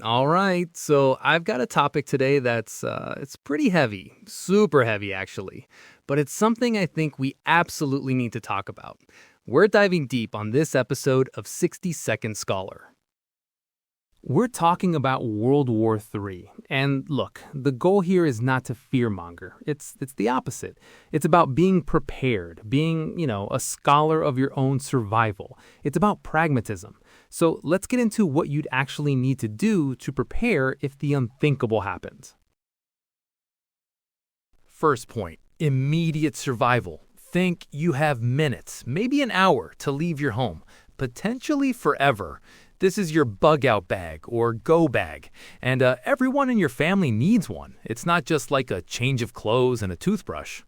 All right, so I've got a topic today that's it's pretty heavy, super heavy actually, but it's something I think we absolutely need to talk about. We're diving deep on this episode of 60 Second Scholar. We're talking about World War III. And look, the goal here is not to fearmonger. It's the opposite. It's about being prepared, being, a scholar of your own survival. It's about pragmatism. So let's get into what you'd actually need to do to prepare if the unthinkable happens. First point, immediate survival. Think you have minutes, maybe an hour to leave your home, potentially forever. This is your bug out bag or go bag, and everyone in your family needs one. It's not just like a change of clothes and a toothbrush.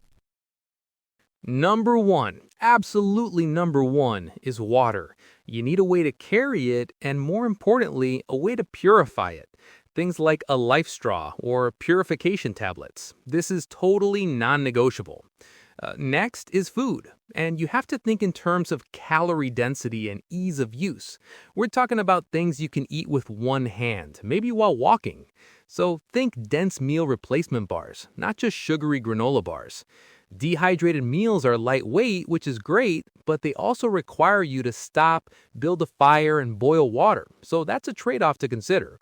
Number one, absolutely number one, is water. You need a way to carry it, and more importantly, a way to purify it. Things like a life straw or purification tablets. This is totally non negotiable. Next is food, and you have to think in terms of calorie density and ease of use. We're talking about things you can eat with one hand, maybe while walking. So think dense meal replacement bars, not just sugary granola bars. Dehydrated meals are lightweight, which is great, but they also require you to stop, build a fire, and boil water. So that's a trade-off to consider.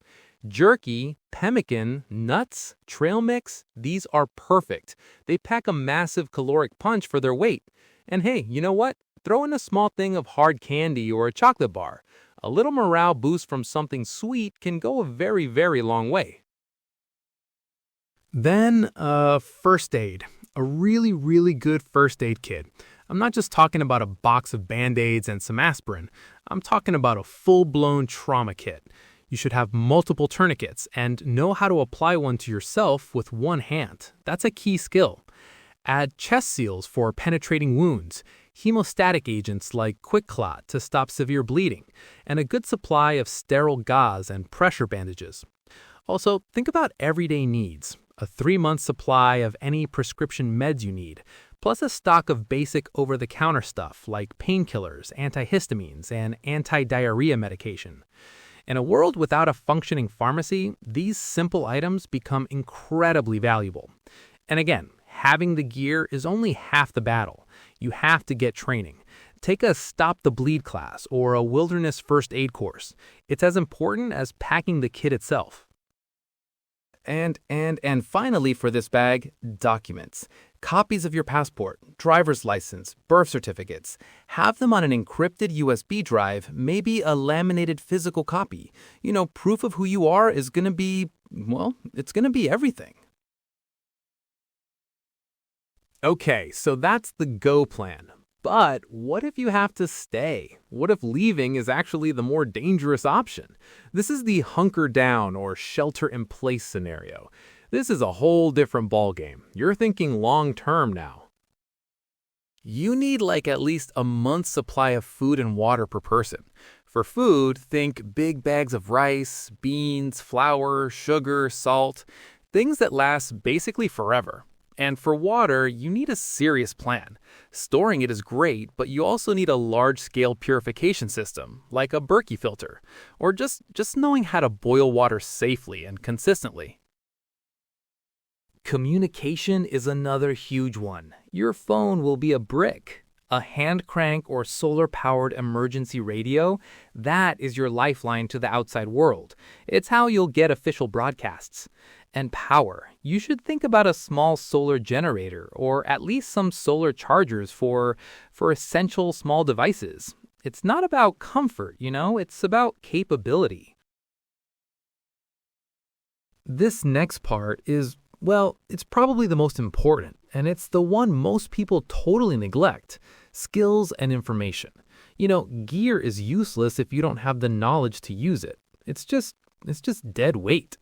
Jerky, pemmican, nuts, trail mix, these are perfect. They pack a massive caloric punch for their weight. And hey, you know what? Throw in a small thing of hard candy or a chocolate bar. A little morale boost from something sweet can go a very, very long way. Then, first aid. A really, really good first aid kit. I'm not just talking about a box of Band-Aids and some aspirin. I'm talking about a full-blown trauma kit. You should have multiple tourniquets and know how to apply one to yourself with one hand. That's a key skill. Add chest seals for penetrating wounds, hemostatic agents like Quick Clot to stop severe bleeding, and a good supply of sterile gauze and pressure bandages. Also, think about everyday needs. A 3-month supply of any prescription meds you need, plus a stock of basic over-the-counter stuff like painkillers, antihistamines, and anti-diarrhea medication. In a world without a functioning pharmacy, these simple items become incredibly valuable. And again, having the gear is only half the battle. You have to get training. Take a Stop the Bleed class or a wilderness first aid course. It's as important as packing the kit itself. And finally for this bag, documents. Copies of your passport, driver's license, birth certificates. Have them on an encrypted USB drive, maybe a laminated physical copy. Proof of who you are is going to be, it's going to be everything. Okay, so that's the go plan. But what if you have to stay? What if leaving is actually the more dangerous option? This is the hunker down or shelter in place scenario. This is a whole different ballgame. You're thinking long term now. You need at least a month's supply of food and water per person. For food, think big bags of rice, beans, flour, sugar, salt, things that last basically forever. And for water, you need a serious plan. Storing it is great, but you also need a large-scale purification system, like a Berkey filter, or just knowing how to boil water safely and consistently. Communication is another huge one. Your phone will be a brick. A hand crank or solar-powered emergency radio, that is your lifeline to the outside world. It's how you'll get official broadcasts. And power. You should think about a small solar generator or at least some solar chargers for essential small devices. It's not about comfort, it's about capability. This next part is, it's probably the most important, and it's the one most people totally neglect: skills and information. Gear is useless if you don't have the knowledge to use it. It's just dead weight.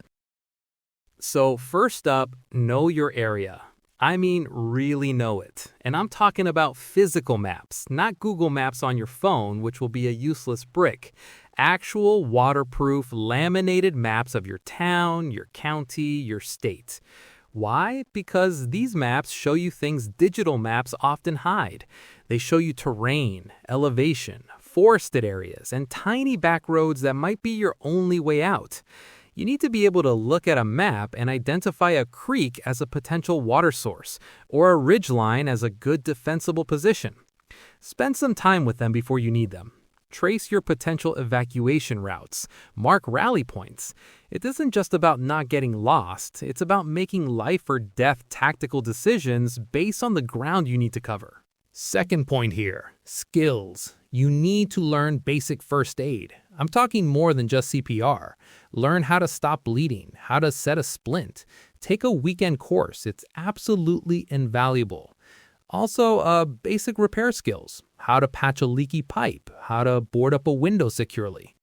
So first up, know your area. I mean, really know it. And I'm talking about physical maps, not Google Maps on your phone, which will be a useless brick. Actual waterproof, laminated maps of your town, your county, your state. Why? Because these maps show you things digital maps often hide. They show you terrain, elevation, forested areas, and tiny back roads that might be your only way out. You need to be able to look at a map and identify a creek as a potential water source or a ridgeline as a good defensible position. Spend some time with them before you need them. Trace your potential evacuation routes. Mark rally points. It isn't just about not getting lost. It's about making life or death tactical decisions based on the ground you need to cover. Second point here, skills. You need to learn basic first aid. I'm talking more than just CPR. Learn how to stop bleeding, how to set a splint. Take a weekend course. It's absolutely invaluable. Also, basic repair skills. How to patch a leaky pipe, how to board up a window securely.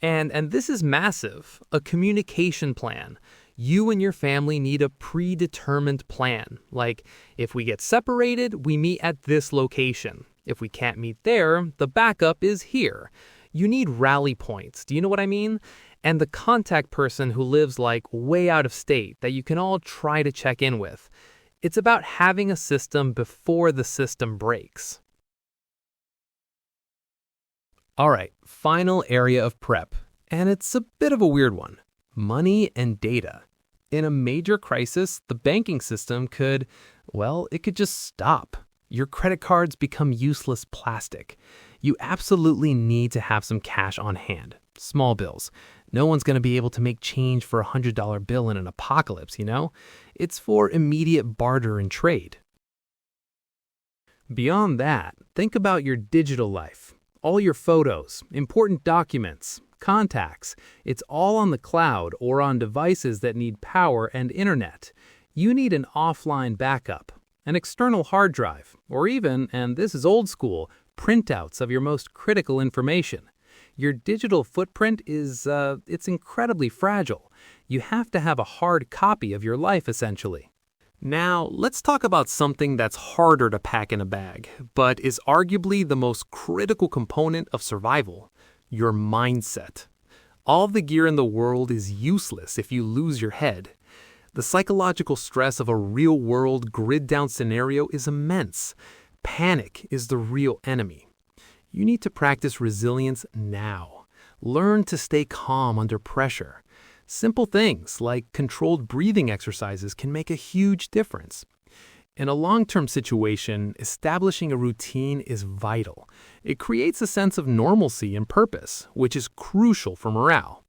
And this is massive, a communication plan. You and your family need a predetermined plan. Like, if we get separated, we meet at this location. If we can't meet there, the backup is here. You need rally points. Do you know what I mean? And the contact person who lives like way out of state that you can all try to check in with. It's about having a system before the system breaks. All right, final area of prep. And it's a bit of a weird one. Money and data. In a major crisis, the banking system could just stop. Your credit cards become useless plastic. You absolutely need to have some cash on hand. Small bills. No one's going to be able to make change for a $100 bill in an apocalypse, you know? It's for immediate barter and trade. Beyond that, think about your digital life. All your photos, important documents, contacts. It's all on the cloud or on devices that need power and internet. You need an offline backup, an external hard drive, or even, and this is old school, printouts of your most critical information. Your digital footprint it's incredibly fragile. You have to have a hard copy of your life, essentially. Now, let's talk about something that's harder to pack in a bag, but is arguably the most critical component of survival: your mindset. All the gear in the world is useless if you lose your head. The psychological stress of a real-world grid-down scenario is immense. Panic is the real enemy. You need to practice resilience now. Learn to stay calm under pressure. Simple things like controlled breathing exercises can make a huge difference. In a long-term situation, establishing a routine is vital. It creates a sense of normalcy and purpose, which is crucial for morale.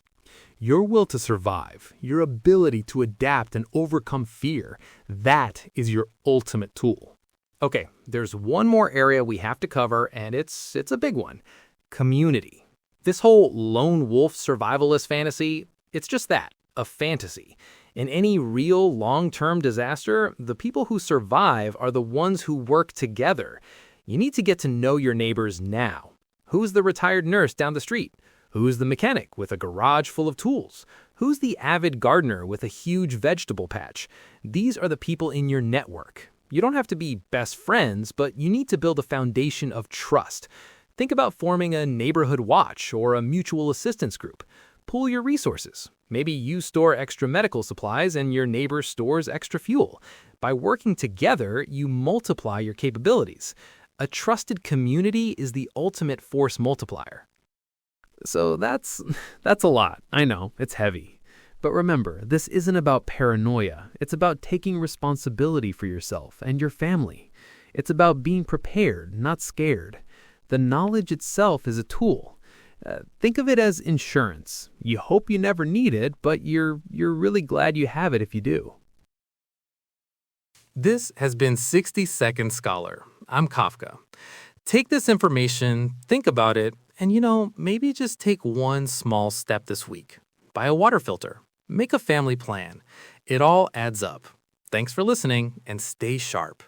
Your will to survive, your ability to adapt and overcome fear, that is your ultimate tool. Okay, there's one more area we have to cover, and it's a big one. Community. This whole lone wolf survivalist fantasy, it's just that, a fantasy. In any real long-term disaster, the people who survive are the ones who work together. You need to get to know your neighbors now. Who's the retired nurse down the street? Who's the mechanic with a garage full of tools? Who's the avid gardener with a huge vegetable patch? These are the people in your network. You don't have to be best friends, but you need to build a foundation of trust. Think about forming a neighborhood watch or a mutual assistance group. Pool your resources. Maybe you store extra medical supplies and your neighbor stores extra fuel. By working together, you multiply your capabilities. A trusted community is the ultimate force multiplier. So that's a lot. I know, it's heavy. But remember, this isn't about paranoia. It's about taking responsibility for yourself and your family. It's about being prepared, not scared. The knowledge itself is a tool. Think of it as insurance. You hope you never need it, but you're really glad you have it if you do. This has been 60 Second Scholar. I'm Kafka. Take this information, think about it, and maybe just take one small step this week. Buy a water filter. Make a family plan. It all adds up. Thanks for listening, and stay sharp.